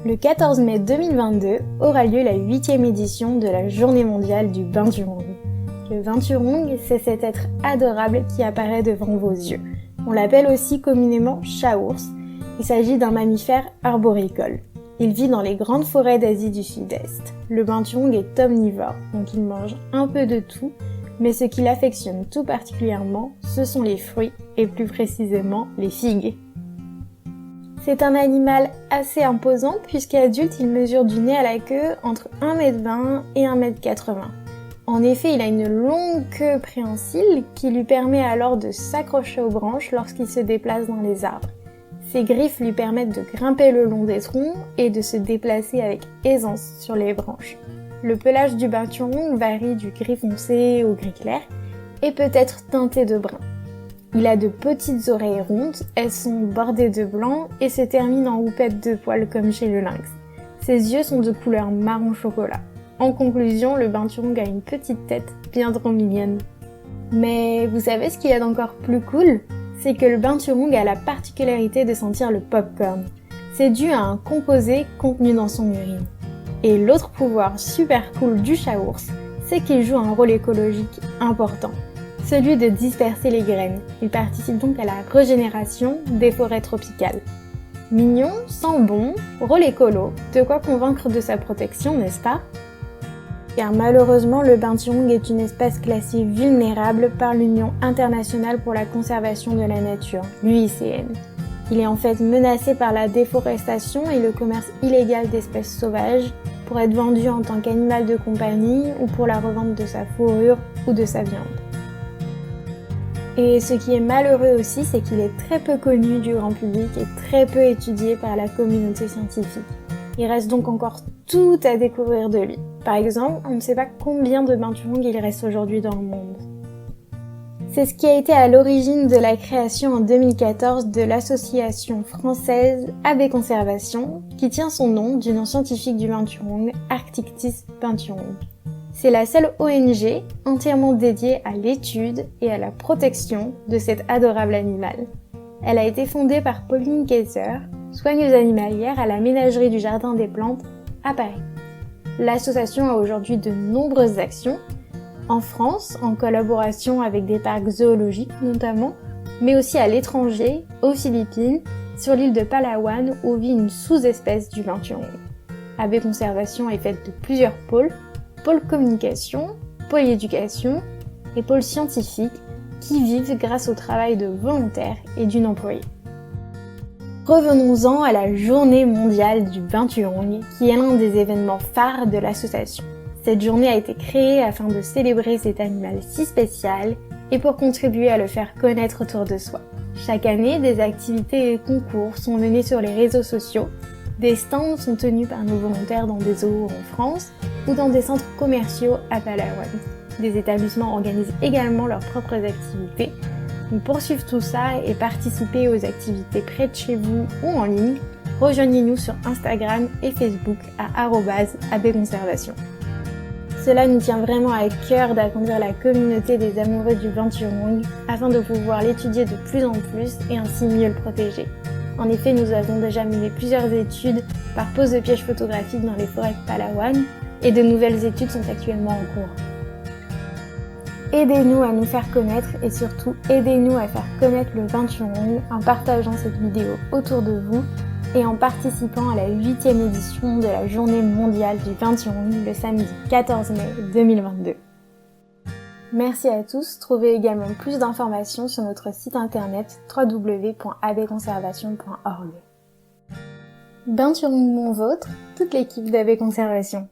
Le 14 mai 2022 aura lieu la 8e édition de la Journée mondiale du binturong. Le binturong, c'est cet être adorable qui apparaît devant vos yeux. On l'appelle aussi communément chat-ours. Il s'agit d'un mammifère arboricole. Il vit dans les grandes forêts d'Asie du Sud-Est. Le binturong est omnivore, donc il mange un peu de tout, mais ce qu'il affectionne tout particulièrement, ce sont les fruits, et plus précisément les figues. C'est un animal assez imposant puisqu'adulte il mesure du nez à la queue entre 1,20 m et 1,80 m. En effet, il a une longue queue préhensile qui lui permet alors de s'accrocher aux branches lorsqu'il se déplace dans les arbres. Ses griffes lui permettent de grimper le long des troncs et de se déplacer avec aisance sur les branches. Le pelage du binturong varie du gris foncé au gris clair et peut être teinté de brun. Il a de petites oreilles rondes, elles sont bordées de blanc et se terminent en houppette de poils comme chez le lynx. Ses yeux sont de couleur marron chocolat. En conclusion, le binturong a une petite tête bien trop mignonne. Mais vous savez ce qu'il y a d'encore plus cool ? C'est que le binturong a la particularité de sentir le popcorn. C'est dû à un composé contenu dans son urine. Et l'autre pouvoir super cool du chat-ours, c'est qu'il joue un rôle écologique important. Celui de disperser les graines. Il participe donc à la régénération des forêts tropicales. Mignon, sent bon, rôle écolo, de quoi convaincre de sa protection, n'est-ce pas ? Car malheureusement, le binturong est une espèce classée vulnérable par l'Union internationale pour la conservation de la nature, l'UICN. Il est en fait menacé par la déforestation et le commerce illégal d'espèces sauvages pour être vendu en tant qu'animal de compagnie ou pour la revente de sa fourrure ou de sa viande. Et ce qui est malheureux aussi, c'est qu'il est très peu connu du grand public et très peu étudié par la communauté scientifique. Il reste donc encore tout à découvrir de lui. Par exemple, on ne sait pas combien de binturongs il reste aujourd'hui dans le monde. C'est ce qui a été à l'origine de la création en 2014 de l'association française AB Conservation, qui tient son nom du nom scientifique du binturong, Arctictis binturong. C'est la seule ONG entièrement dédiée à l'étude et à la protection de cet adorable animal. Elle a été fondée par Pauline Kaiser, soigneuse animalière à la ménagerie du Jardin des Plantes à Paris. L'association a aujourd'hui de nombreuses actions, en France, en collaboration avec des parcs zoologiques notamment, mais aussi à l'étranger, aux Philippines, sur l'île de Palawan où vit une sous-espèce du binturong. AB Conservation est faite de plusieurs pôles, pôle communication, pôle éducation et pôle scientifique qui vivent grâce au travail de volontaires et d'une employée. Revenons-en à la Journée mondiale du binturong, qui est l'un des événements phares de l'association. Cette journée a été créée afin de célébrer cet animal si spécial et pour contribuer à le faire connaître autour de soi. Chaque année, des activités et concours sont menés sur les réseaux sociaux, des stands sont tenus par nos volontaires dans des zoos en France ou dans des centres commerciaux à Palawan. Des établissements organisent également leurs propres activités. Donc pour suivre tout ça et participer aux activités près de chez vous ou en ligne, rejoignez-nous sur Instagram et Facebook à @abconservation. Cela nous tient vraiment à cœur d'agrandir la communauté des amoureux du binturong afin de pouvoir l'étudier de plus en plus et ainsi mieux le protéger. En effet, nous avons déjà mené plusieurs études par pose de pièges photographiques dans les forêts de Palawan et de nouvelles études sont actuellement en cours. Aidez-nous à nous faire connaître et surtout aidez-nous à faire connaître le binturong en partageant cette vidéo autour de vous et en participant à la 8e édition de la Journée mondiale du binturong le samedi 14 mai 2022. Merci à tous, trouvez également plus d'informations sur notre site internet www.abconservation.org. Binturong mon vôtre, toute l'équipe d'AB Conservation.